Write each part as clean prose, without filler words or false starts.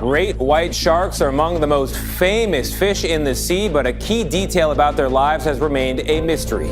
Great white sharks are among the most famous fish in the sea, but a key detail about their lives has remained a mystery.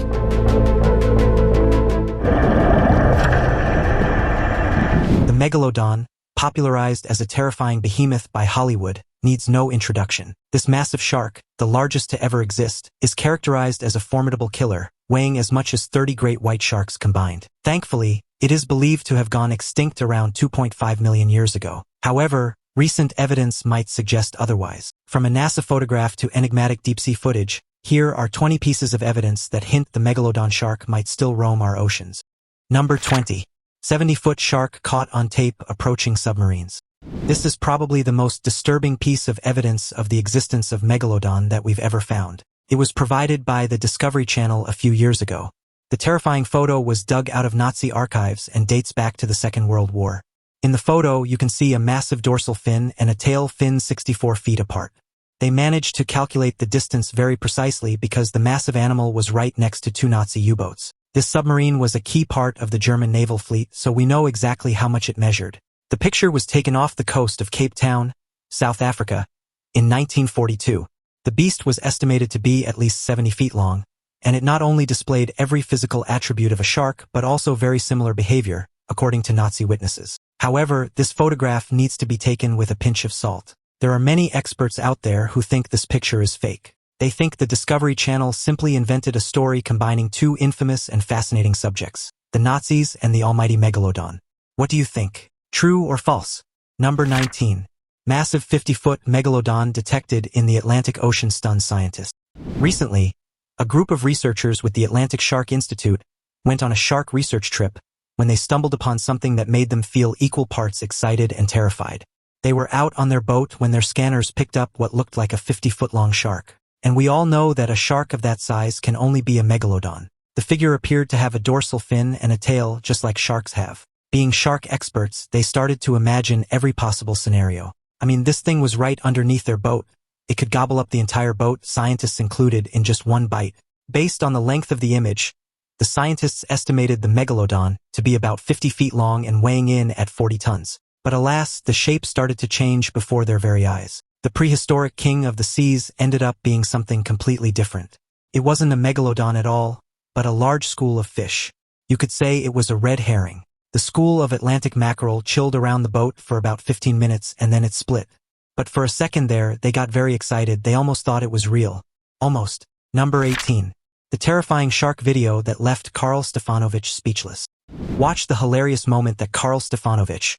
The Megalodon, popularized as a terrifying behemoth by Hollywood, needs no introduction. This massive shark, the largest to ever exist, is characterized as a formidable killer, weighing as much as 30 great white sharks combined. Thankfully, it is believed to have gone extinct around 2.5 million years ago. However, recent evidence might suggest otherwise. From a NASA photograph to enigmatic deep-sea footage, here are 20 pieces of evidence that hint the Megalodon shark might still roam our oceans. Number 20. 70-foot shark caught on tape approaching submarines. This is probably the most disturbing piece of evidence of the existence of Megalodon that we've ever found. It was provided by the Discovery Channel a few years ago. The terrifying photo was dug out of Nazi archives and dates back to the Second World War. In the photo, you can see a massive dorsal fin and a tail fin 64 feet apart. They managed to calculate the distance very precisely because the massive animal was right next to two Nazi U-boats. This submarine was a key part of the German naval fleet, so we know exactly how much it measured. The picture was taken off the coast of Cape Town, South Africa, in 1942. The beast was estimated to be at least 70 feet long, and it not only displayed every physical attribute of a shark but also very similar behavior, according to Nazi witnesses. However, this photograph needs to be taken with a pinch of salt. There are many experts out there who think this picture is fake. They think the Discovery Channel simply invented a story combining two infamous and fascinating subjects, the Nazis and the almighty Megalodon. What do you think? True or false? Number 19. Massive 50-foot Megalodon detected in the Atlantic Ocean stuns scientists. Recently, a group of researchers with the Atlantic Shark Institute went on a shark research trip when they stumbled upon something that made them feel equal parts excited and terrified. They were out on their boat when their scanners picked up what looked like a 50-foot-long shark. And we all know that a shark of that size can only be a Megalodon. The figure appeared to have a dorsal fin and a tail just like sharks have. Being shark experts, they started to imagine every possible scenario. I mean, this thing was right underneath their boat. It could gobble up the entire boat, scientists included, in just one bite. Based on the length of the image, the scientists estimated the Megalodon to be about 50 feet long and weighing in at 40 tons. But alas, the shape started to change before their very eyes. The prehistoric king of the seas ended up being something completely different. It wasn't a Megalodon at all, but a large school of fish. You could say it was a red herring. The school of Atlantic mackerel chilled around the boat for about 15 minutes and then it split. But for a second there, they got very excited. They almost thought it was real. Almost. Number 18. The terrifying shark video that left Carl Stephanovich speechless. Watch the hilarious moment that Carl Stephanovich,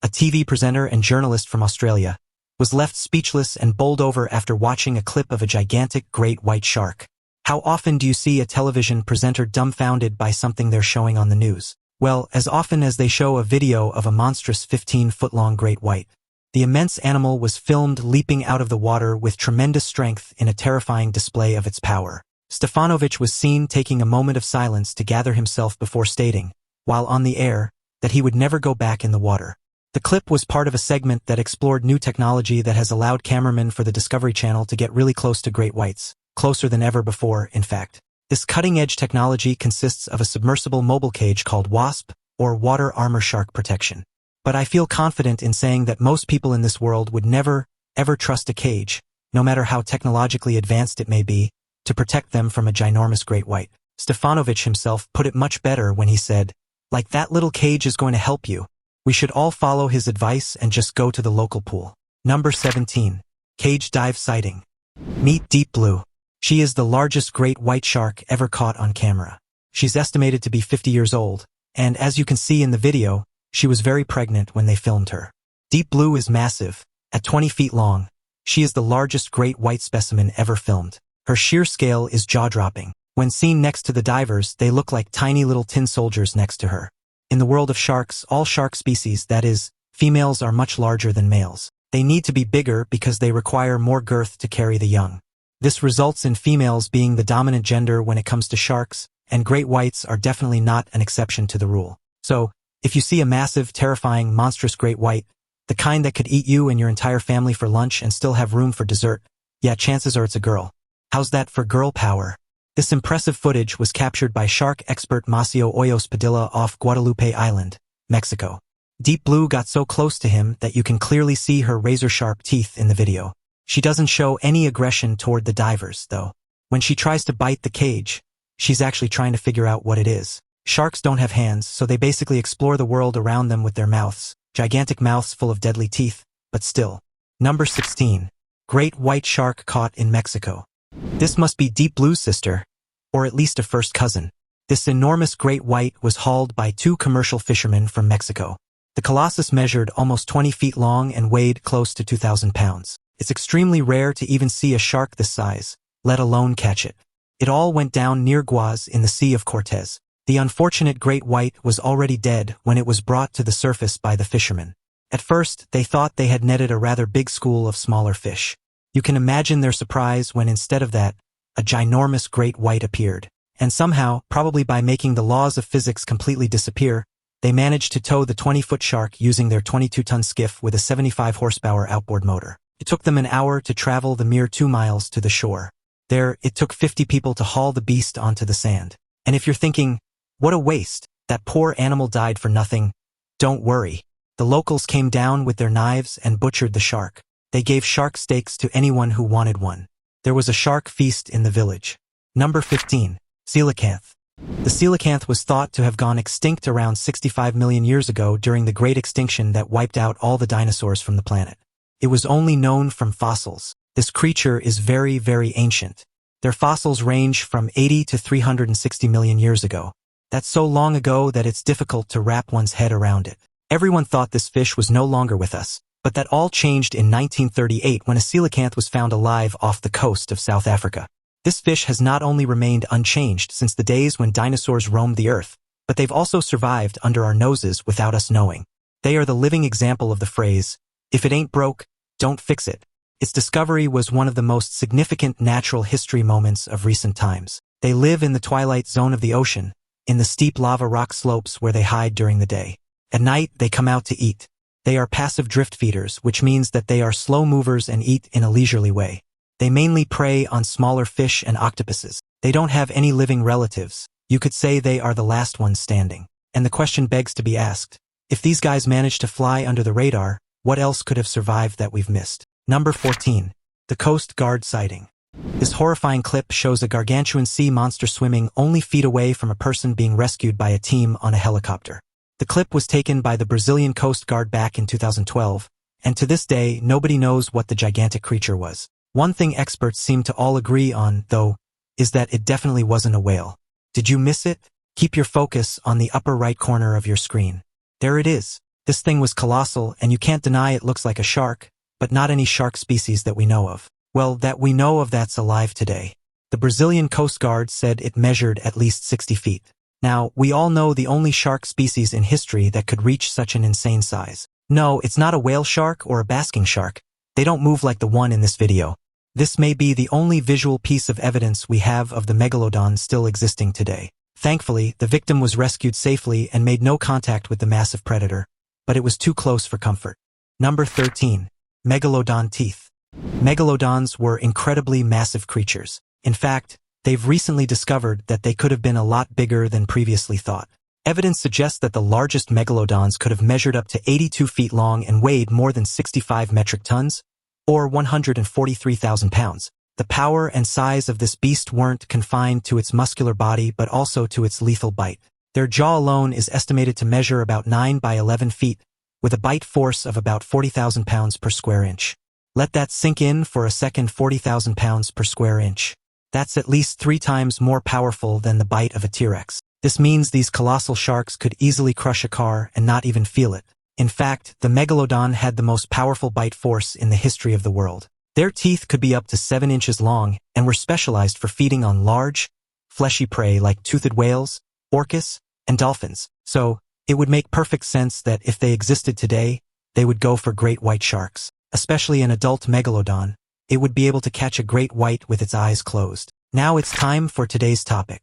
a TV presenter and journalist from Australia, was left speechless and bowled over after watching a clip of a gigantic great white shark. How often do you see a television presenter dumbfounded by something they're showing on the news? Well, as often as they show a video of a monstrous 15-foot-long great white. The immense animal was filmed leaping out of the water with tremendous strength in a terrifying display of its power. Stephanovich was seen taking a moment of silence to gather himself before stating, while on the air, that he would never go back in the water. The clip was part of a segment that explored new technology that has allowed cameramen for the Discovery Channel to get really close to great whites, closer than ever before, in fact. This cutting-edge technology consists of a submersible mobile cage called WASP, or Water Armor Shark Protection. But I feel confident in saying that most people in this world would never, ever trust a cage, no matter how technologically advanced it may be, to protect them from a ginormous great white. Stephanovich himself put it much better when he said, "Like that little cage is going to help you. We should all follow his advice and just go to the local pool." Number 17. Cage dive sighting. Meet Deep Blue. She is the largest great white shark ever caught on camera. She's estimated to be 50 years old, and as you can see in the video, she was very pregnant when they filmed her. Deep Blue is massive. At 20 feet long, she is the largest great white specimen ever filmed. Her sheer scale is jaw-dropping. When seen next to the divers, they look like tiny little tin soldiers next to her. In the world of sharks, all shark species, that is, females, are much larger than males. They need to be bigger because they require more girth to carry the young. This results in females being the dominant gender when it comes to sharks, and great whites are definitely not an exception to the rule. So, if you see a massive, terrifying, monstrous great white, the kind that could eat you and your entire family for lunch and still have room for dessert, yeah, chances are it's a girl. How's that for girl power? This impressive footage was captured by shark expert Maceo Hoyos Padilla off Guadalupe Island, Mexico. Deep Blue got so close to him that you can clearly see her razor-sharp teeth in the video. She doesn't show any aggression toward the divers, though. When she tries to bite the cage, she's actually trying to figure out what it is. Sharks don't have hands, so they basically explore the world around them with their mouths. Gigantic mouths full of deadly teeth, but still. Number 16. Great white shark caught in Mexico. This must be Deep Blue's sister, or at least a first cousin. This enormous great white was hauled by two commercial fishermen from Mexico. The colossus measured almost 20 feet long and weighed close to 2,000 pounds. It's extremely rare to even see a shark this size, let alone catch it. It all went down near Guaz in the Sea of Cortez. The unfortunate great white was already dead when it was brought to the surface by the fishermen. At first, they thought they had netted a rather big school of smaller fish. You can imagine their surprise when instead of that, a ginormous great white appeared. And somehow, probably by making the laws of physics completely disappear, they managed to tow the 20-foot shark using their 22-ton skiff with a 75-horsepower outboard motor. It took them an hour to travel the mere 2 miles to the shore. There, it took 50 people to haul the beast onto the sand. And if you're thinking, what a waste, that poor animal died for nothing, don't worry. The locals came down with their knives and butchered the shark. They gave shark steaks to anyone who wanted one. There was a shark feast in the village. Number 15. Coelacanth. The coelacanth was thought to have gone extinct around 65 million years ago during the Great Extinction that wiped out all the dinosaurs from the planet. It was only known from fossils. This creature is very, very ancient. Their fossils range from 80 to 360 million years ago. That's so long ago that it's difficult to wrap one's head around it. Everyone thought this fish was no longer with us, but that all changed in 1938 when a coelacanth was found alive off the coast of South Africa. This fish has not only remained unchanged since the days when dinosaurs roamed the earth, but they've also survived under our noses without us knowing. They are the living example of the phrase, if it ain't broke, don't fix it. Its discovery was one of the most significant natural history moments of recent times. They live in the twilight zone of the ocean, in the steep lava rock slopes where they hide during the day. At night, they come out to eat. They are passive drift feeders, which means that they are slow movers and eat in a leisurely way. They mainly prey on smaller fish and octopuses. They don't have any living relatives. You could say they are the last ones standing. And the question begs to be asked, if these guys managed to fly under the radar, what else could have survived that we've missed? Number 14. The Coast Guard sighting. This horrifying clip shows a gargantuan sea monster swimming only feet away from a person being rescued by a team on a helicopter. The clip was taken by the Brazilian Coast Guard back in 2012, and to this day, nobody knows what the gigantic creature was. One thing experts seem to all agree on, though, is that it definitely wasn't a whale. Did you miss it? Keep your focus on the upper right corner of your screen. There it is. This thing was colossal, and you can't deny it looks like a shark, but not any shark species that we know of. Well, that we know of that's alive today. The Brazilian Coast Guard said it measured at least 60 feet. Now, we all know the only shark species in history that could reach such an insane size. No, it's not a whale shark or a basking shark. They don't move like the one in this video. This may be the only visual piece of evidence we have of the Megalodon still existing today. Thankfully, the victim was rescued safely and made no contact with the massive predator, but it was too close for comfort. Number 13. Megalodon Teeth. Megalodons were incredibly massive creatures. In fact, they've recently discovered that they could have been a lot bigger than previously thought. Evidence suggests that the largest megalodons could have measured up to 82 feet long and weighed more than 65 metric tons, or 143,000 pounds. The power and size of this beast weren't confined to its muscular body but also to its lethal bite. Their jaw alone is estimated to measure about 9 by 11 feet, with a bite force of about 40,000 pounds per square inch. Let that sink in for a second. 40,000 pounds per square inch. That's at least 3 times more powerful than the bite of a T-Rex. This means these colossal sharks could easily crush a car and not even feel it. In fact, the Megalodon had the most powerful bite force in the history of the world. Their teeth could be up to 7 inches long and were specialized for feeding on large, fleshy prey like toothed whales, orcas, and dolphins. So, it would make perfect sense that if they existed today, they would go for great white sharks. Especially an adult Megalodon, it would be able to catch a great white with its eyes closed. Now it's time for today's topic.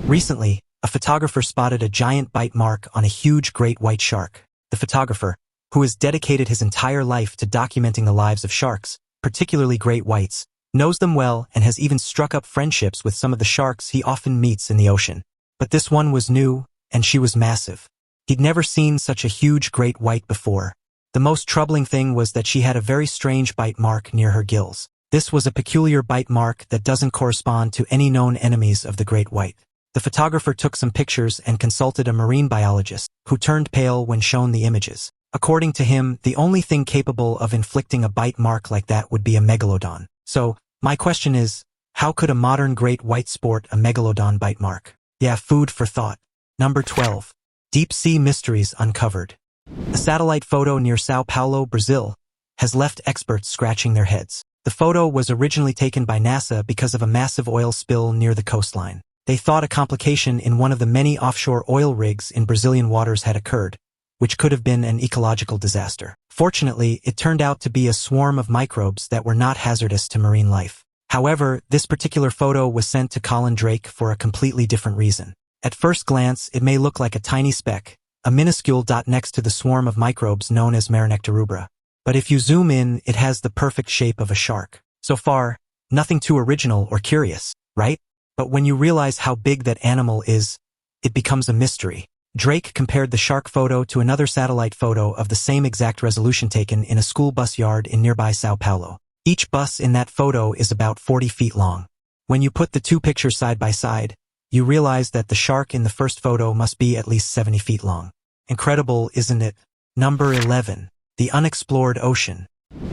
Recently, a photographer spotted a giant bite mark on a huge great white shark. The photographer, who has dedicated his entire life to documenting the lives of sharks, particularly great whites, knows them well and has even struck up friendships with some of the sharks he often meets in the ocean. But this one was new, and she was massive. He'd never seen such a huge great white before. The most troubling thing was that she had a very strange bite mark near her gills. This was a peculiar bite mark that doesn't correspond to any known enemies of the great white. The photographer took some pictures and consulted a marine biologist, who turned pale when shown the images. According to him, the only thing capable of inflicting a bite mark like that would be a megalodon. So, my question is, how could a modern great white sport a megalodon bite mark? Yeah, food for thought. Number 12. Deep sea mysteries uncovered. A satellite photo near Sao Paulo, Brazil, has left experts scratching their heads. The photo was originally taken by NASA because of a massive oil spill near the coastline. They thought a complication in one of the many offshore oil rigs in Brazilian waters had occurred, which could have been an ecological disaster. Fortunately, it turned out to be a swarm of microbes that were not hazardous to marine life. However, this particular photo was sent to Colin Drake for a completely different reason. At first glance, it may look like a tiny speck, a minuscule dot next to the swarm of microbes known as Marinecta rubra. But if you zoom in, it has the perfect shape of a shark. So far, nothing too original or curious, right? But when you realize how big that animal is, it becomes a mystery. Drake compared the shark photo to another satellite photo of the same exact resolution taken in a school bus yard in nearby Sao Paulo. Each bus in that photo is about 40 feet long. When you put the two pictures side by side, you realize that the shark in the first photo must be at least 70 feet long. Incredible, isn't it? Number 11. The Unexplored Ocean.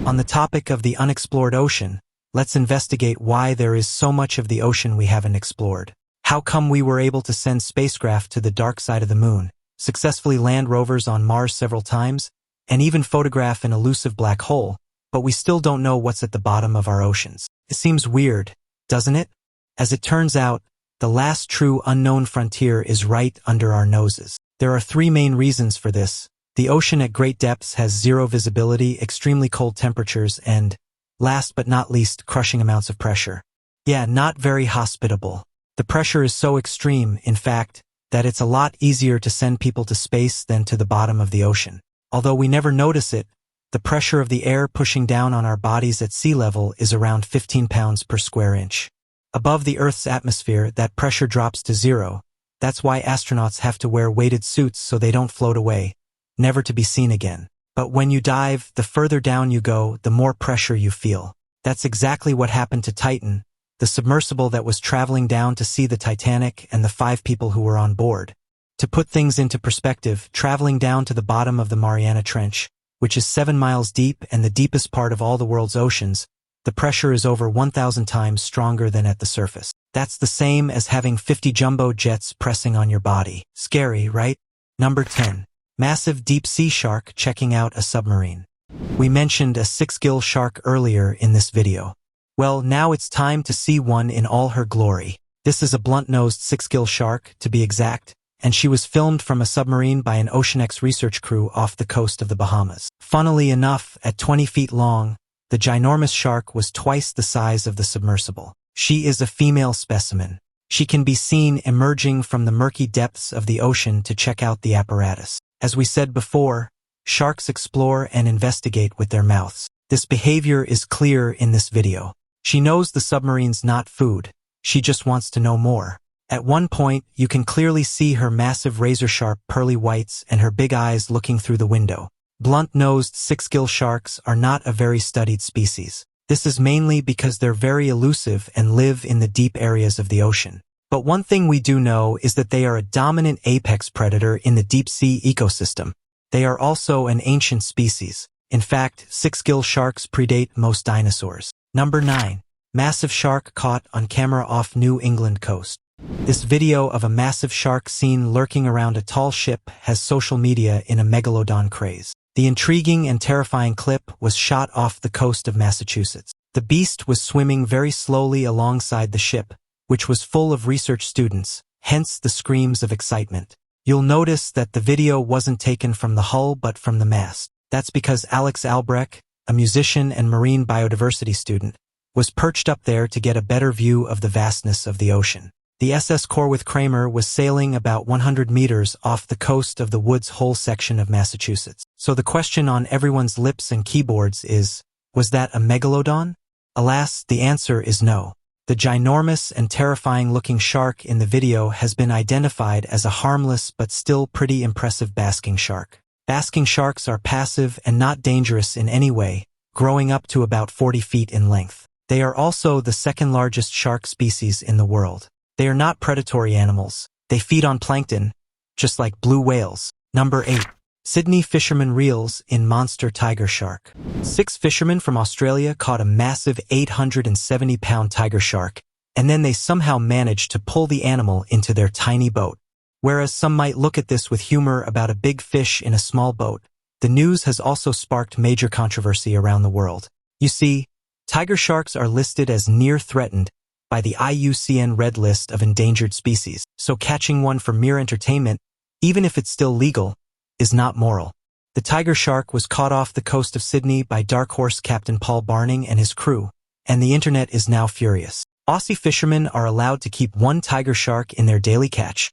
On the topic of the unexplored ocean, let's investigate why there is so much of the ocean we haven't explored. How come we were able to send spacecraft to the dark side of the moon, successfully land rovers on Mars several times, and even photograph an elusive black hole, but we still don't know what's at the bottom of our oceans? It seems weird, doesn't it? As it turns out, the last true unknown frontier is right under our noses. There are three main reasons for this. The ocean at great depths has zero visibility, extremely cold temperatures, and, last but not least, crushing amounts of pressure. Yeah, not very hospitable. The pressure is so extreme, in fact, that it's a lot easier to send people to space than to the bottom of the ocean. Although we never notice it, the pressure of the air pushing down on our bodies at sea level is around 15 pounds per square inch. Above the Earth's atmosphere, that pressure drops to zero. That's why astronauts have to wear weighted suits so they don't float away, never to be seen again. But when you dive, the further down you go, the more pressure you feel. That's exactly what happened to Titan, the submersible that was traveling down to see the Titanic and the 5 people who were on board. To put things into perspective, traveling down to the bottom of the Mariana Trench, which is 7 miles deep and the deepest part of all the world's oceans, the pressure is over 1,000 times stronger than at the surface. That's the same as having 50 jumbo jets pressing on your body. Scary, right? Number 10. Massive deep-sea shark checking out a submarine. We mentioned a 6-gill shark earlier in this video. Well, now it's time to see one in all her glory. This is a blunt-nosed 6-gill shark, to be exact, and she was filmed from a submarine by an OceanX research crew off the coast of the Bahamas. Funnily enough, at 20 feet long, the ginormous shark was twice the size of the submersible. She is a female specimen. She can be seen emerging from the murky depths of the ocean to check out the apparatus. As we said before, sharks explore and investigate with their mouths. This behavior is clear in this video. She knows the submarine's not food. She just wants to know more. At one point, you can clearly see her massive razor-sharp pearly whites and her big eyes looking through the window. Blunt-nosed 6-gill sharks are not a very studied species. This is mainly because they're very elusive and live in the deep areas of the ocean. But one thing we do know is that they are a dominant apex predator in the deep-sea ecosystem. They are also an ancient species. In fact, 6-gill sharks predate most dinosaurs. Number 9. Massive shark caught on camera off New England coast. This video of a massive shark seen lurking around a tall ship has social media in a megalodon craze. The intriguing and terrifying clip was shot off the coast of Massachusetts. The beast was swimming very slowly alongside the ship, which was full of research students, hence the screams of excitement. You'll notice that the video wasn't taken from the hull but from the mast. That's because Alex Albrecht, a musician and marine biodiversity student, was perched up there to get a better view of the vastness of the ocean. The SS Corwith Kramer was sailing about 100 meters off the coast of the Woods Hole section of Massachusetts. So the question on everyone's lips and keyboards is, was that a megalodon? Alas, the answer is no. The ginormous and terrifying-looking shark in the video has been identified as a harmless but still pretty impressive basking shark. Basking sharks are passive and not dangerous in any way, growing up to about 40 feet in length. They are also the second largest shark species in the world. They are not predatory animals. They feed on plankton, just like blue whales. Number 8. Sydney fisherman reels in monster tiger shark. 6 fishermen from Australia caught a massive 870-pound tiger shark, and then they somehow managed to pull the animal into their tiny boat. Whereas some might look at this with humor about a big fish in a small boat, the news has also sparked major controversy around the world. You see, tiger sharks are listed as near threatened by the IUCN Red List of Endangered Species, so catching one for mere entertainment, even if it's still legal, is not moral. The tiger shark was caught off the coast of Sydney by Dark Horse captain Paul Barning and his crew, and the internet is now furious. Aussie fishermen are allowed to keep one tiger shark in their daily catch,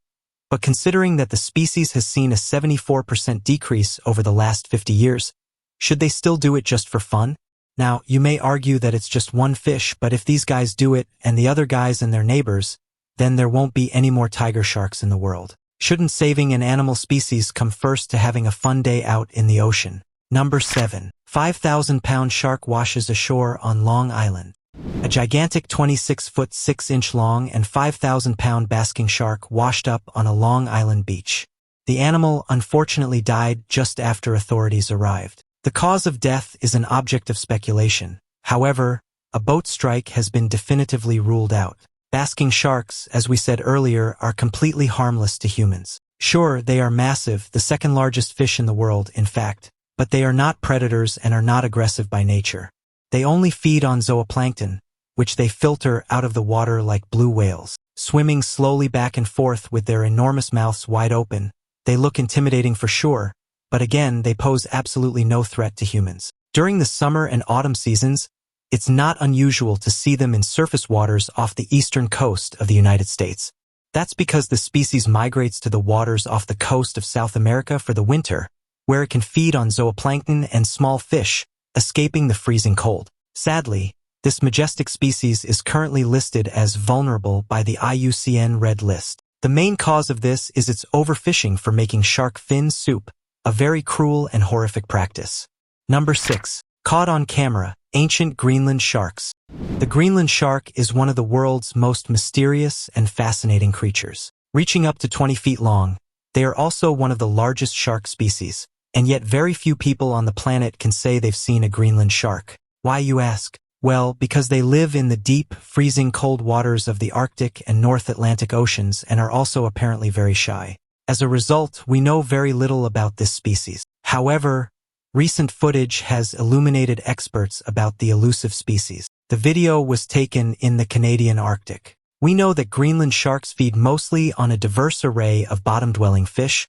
but considering that the species has seen a 74% decrease over the last 50 years, should they still do it just for fun? Now, you may argue that it's just one fish, but if these guys do it and the other guys and their neighbors, then there won't be any more tiger sharks in the world. Shouldn't saving an animal species come first to having a fun day out in the ocean? Number 7. 5,000-pound shark washes ashore on Long Island. A gigantic 26-foot 6-inch long and 5,000-pound basking shark washed up on a Long Island beach. The animal unfortunately died just after authorities arrived. The cause of death is an object of speculation. However, a boat strike has been definitively ruled out. Basking sharks, as we said earlier, are completely harmless to humans. Sure, they are massive, the second largest fish in the world, in fact, but they are not predators and are not aggressive by nature. They only feed on zooplankton, which they filter out of the water like blue whales. Swimming slowly back and forth with their enormous mouths wide open, they look intimidating for sure, but again, they pose absolutely no threat to humans. During the summer and autumn seasons, it's not unusual to see them in surface waters off the eastern coast of the United States. That's because the species migrates to the waters off the coast of South America for the winter, where it can feed on zooplankton and small fish, escaping the freezing cold. Sadly, this majestic species is currently listed as vulnerable by the IUCN Red List. The main cause of this is its overfishing for making shark fin soup, a very cruel and horrific practice. Number 6. Caught on camera. Ancient Greenland sharks. The Greenland shark is one of the world's most mysterious and fascinating creatures. Reaching up to 20 feet long, they are also one of the largest shark species, and yet very few people on the planet can say they've seen a Greenland shark. Why, you ask? Well, because they live in the deep, freezing cold waters of the Arctic and North Atlantic Oceans and are also apparently very shy. As a result, we know very little about this species. However, recent footage has illuminated experts about the elusive species. The video was taken in the Canadian Arctic. We know that Greenland sharks feed mostly on a diverse array of bottom-dwelling fish,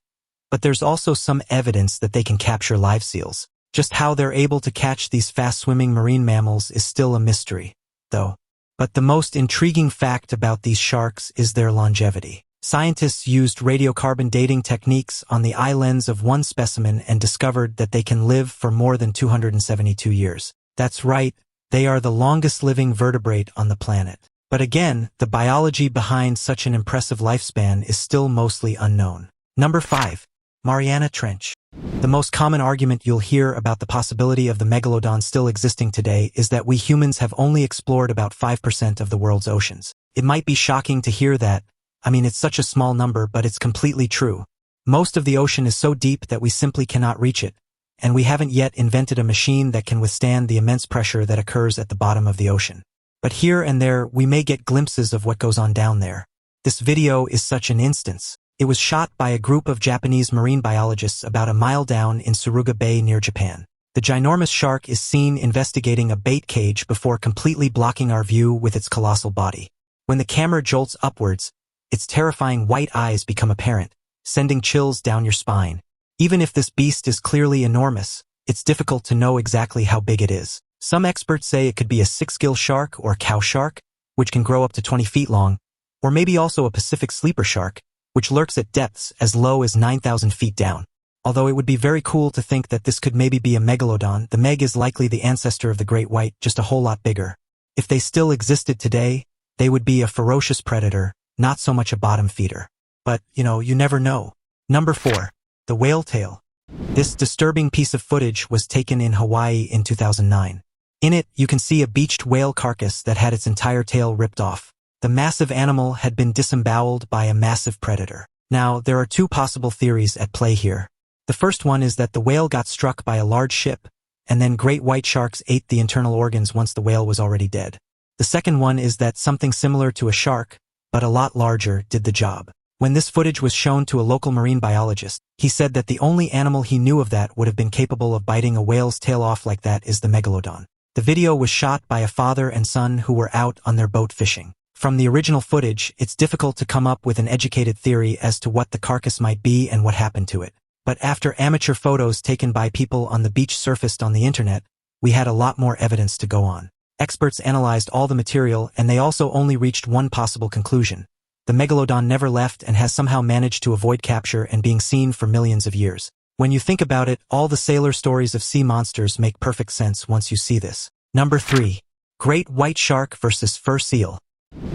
but there's also some evidence that they can capture live seals. Just how they're able to catch these fast-swimming marine mammals is still a mystery, though. But the most intriguing fact about these sharks is their longevity. Scientists used radiocarbon dating techniques on the eye lens of one specimen and discovered that they can live for more than 272 years. That's right, they are the longest living vertebrate on the planet. But again, the biology behind such an impressive lifespan is still mostly unknown. Number 5. Mariana Trench. The most common argument you'll hear about the possibility of the Megalodon still existing today is that we humans have only explored about 5% of the world's oceans. It might be shocking to hear that. I mean, it's such a small number, but it's completely true. Most of the ocean is so deep that we simply cannot reach it, and we haven't yet invented a machine that can withstand the immense pressure that occurs at the bottom of the ocean. But here and there, we may get glimpses of what goes on down there. This video is such an instance. It was shot by a group of Japanese marine biologists about a mile down in Suruga Bay near Japan. The ginormous shark is seen investigating a bait cage before completely blocking our view with its colossal body. When the camera jolts upwards, its terrifying white eyes become apparent, sending chills down your spine. Even if this beast is clearly enormous, it's difficult to know exactly how big it is. Some experts say it could be a 6-gill shark or cow shark, which can grow up to 20 feet long, or maybe also a Pacific sleeper shark, which lurks at depths as low as 9,000 feet down. Although it would be very cool to think that this could maybe be a megalodon, the meg is likely the ancestor of the great white, just a whole lot bigger. If they still existed today, They would be a ferocious predator, not so much a bottom feeder. But, you never know. Number 4. The whale tail. This disturbing piece of footage was taken in Hawaii in 2009. In it, you can see a beached whale carcass that had its entire tail ripped off. The massive animal had been disemboweled by a massive predator. Now, there are 2 possible theories at play here. The first one is that the whale got struck by a large ship, and then great white sharks ate the internal organs once the whale was already dead. The second one is that something similar to a shark, but a lot larger, did the job. When this footage was shown to a local marine biologist, he said that the only animal he knew of that would have been capable of biting a whale's tail off like that is the Megalodon. The video was shot by a father and son who were out on their boat fishing. From the original footage, it's difficult to come up with an educated theory as to what the carcass might be and what happened to it. But after amateur photos taken by people on the beach surfaced on the internet, we had a lot more evidence to go on. Experts analyzed all the material, and they also only reached one possible conclusion. The Megalodon never left and has somehow managed to avoid capture and being seen for millions of years. When you think about it, all the sailor stories of sea monsters make perfect sense once you see this. Number 3. Great white shark versus fur seal.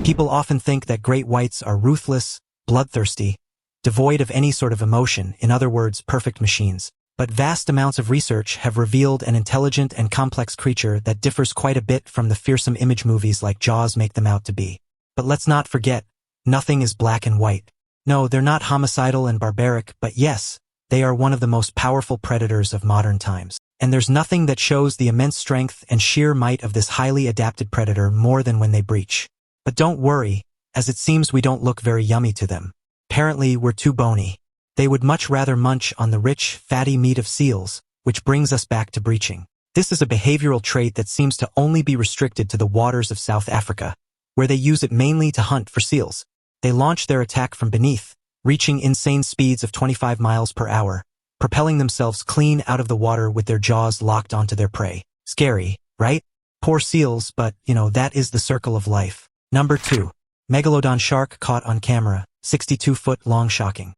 People often think that great whites are ruthless, bloodthirsty, devoid of any sort of emotion, in other words, perfect machines. But vast amounts of research have revealed an intelligent and complex creature that differs quite a bit from the fearsome image movies like Jaws make them out to be. But let's not forget, nothing is black and white. No, they're not homicidal and barbaric, but yes, they are one of the most powerful predators of modern times. And there's nothing that shows the immense strength and sheer might of this highly adapted predator more than when they breach. But don't worry, as it seems we don't look very yummy to them. Apparently, we're too bony. They would much rather munch on the rich, fatty meat of seals, which brings us back to breaching. This is a behavioral trait that seems to only be restricted to the waters of South Africa, where they use it mainly to hunt for seals. They launch their attack from beneath, reaching insane speeds of 25 miles per hour, propelling themselves clean out of the water with their jaws locked onto their prey. Scary, right? Poor seals, but, that is the circle of life. Number 2. Megalodon shark caught on camera, 62-foot long shocking.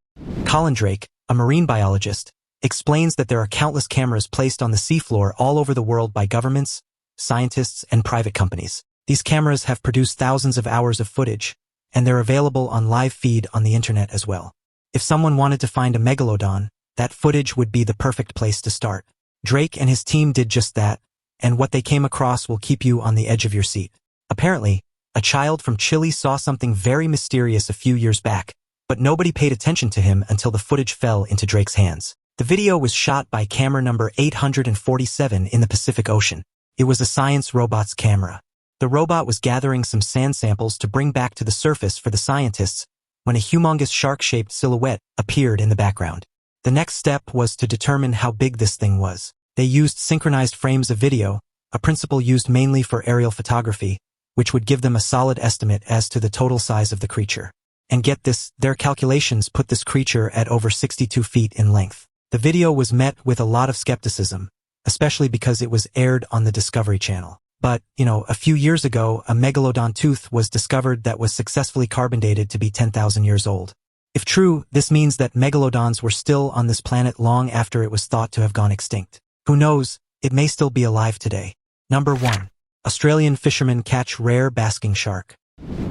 Colin Drake, a marine biologist, explains that there are countless cameras placed on the seafloor all over the world by governments, scientists, and private companies. These cameras have produced thousands of hours of footage, and they're available on live feed on the internet as well. If someone wanted to find a megalodon, that footage would be the perfect place to start. Drake and his team did just that, and what they came across will keep you on the edge of your seat. Apparently, a child from Chile saw something very mysterious a few years back, but nobody paid attention to him until the footage fell into Drake's hands. The video was shot by camera number 847 in the Pacific Ocean. It was a science robot's camera. The robot was gathering some sand samples to bring back to the surface for the scientists when a humongous shark-shaped silhouette appeared in the background. The next step was to determine how big this thing was. They used synchronized frames of video, a principle used mainly for aerial photography, which would give them a solid estimate as to the total size of the creature. And get this, their calculations put this creature at over 62 feet in length. The video was met with a lot of skepticism, especially because it was aired on the Discovery Channel. But, a few years ago, a Megalodon tooth was discovered that was successfully carbon dated to be 10,000 years old. If true, this means that megalodons were still on this planet long after it was thought to have gone extinct. Who knows, it may still be alive today. Number 1. Australian fishermen catch rare basking shark.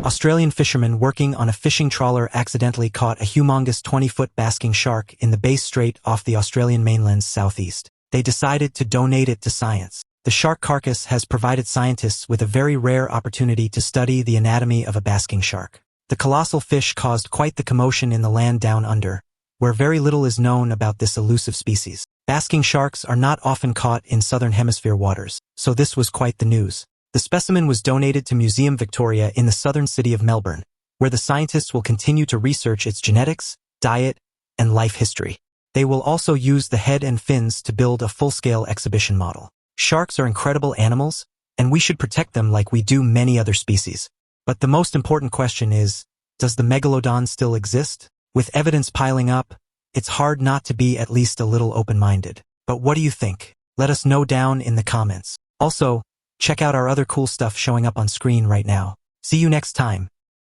Australian fishermen working on a fishing trawler accidentally caught a humongous 20-foot basking shark in the Bass Strait off the Australian mainland's southeast. They decided to donate it to science. The shark carcass has provided scientists with a very rare opportunity to study the anatomy of a basking shark. The colossal fish caused quite the commotion in the land down under, where very little is known about this elusive species. Basking sharks are not often caught in southern hemisphere waters, so this was quite the news. The specimen was donated to Museum Victoria in the southern city of Melbourne, where the scientists will continue to research its genetics, diet, and life history. They will also use the head and fins to build a full-scale exhibition model. Sharks are incredible animals, and we should protect them like we do many other species. But the most important question is, does the megalodon still exist? With evidence piling up, it's hard not to be at least a little open-minded. But what do you think? Let us know down in the comments. Also, check out our other cool stuff showing up on screen right now. See you next time.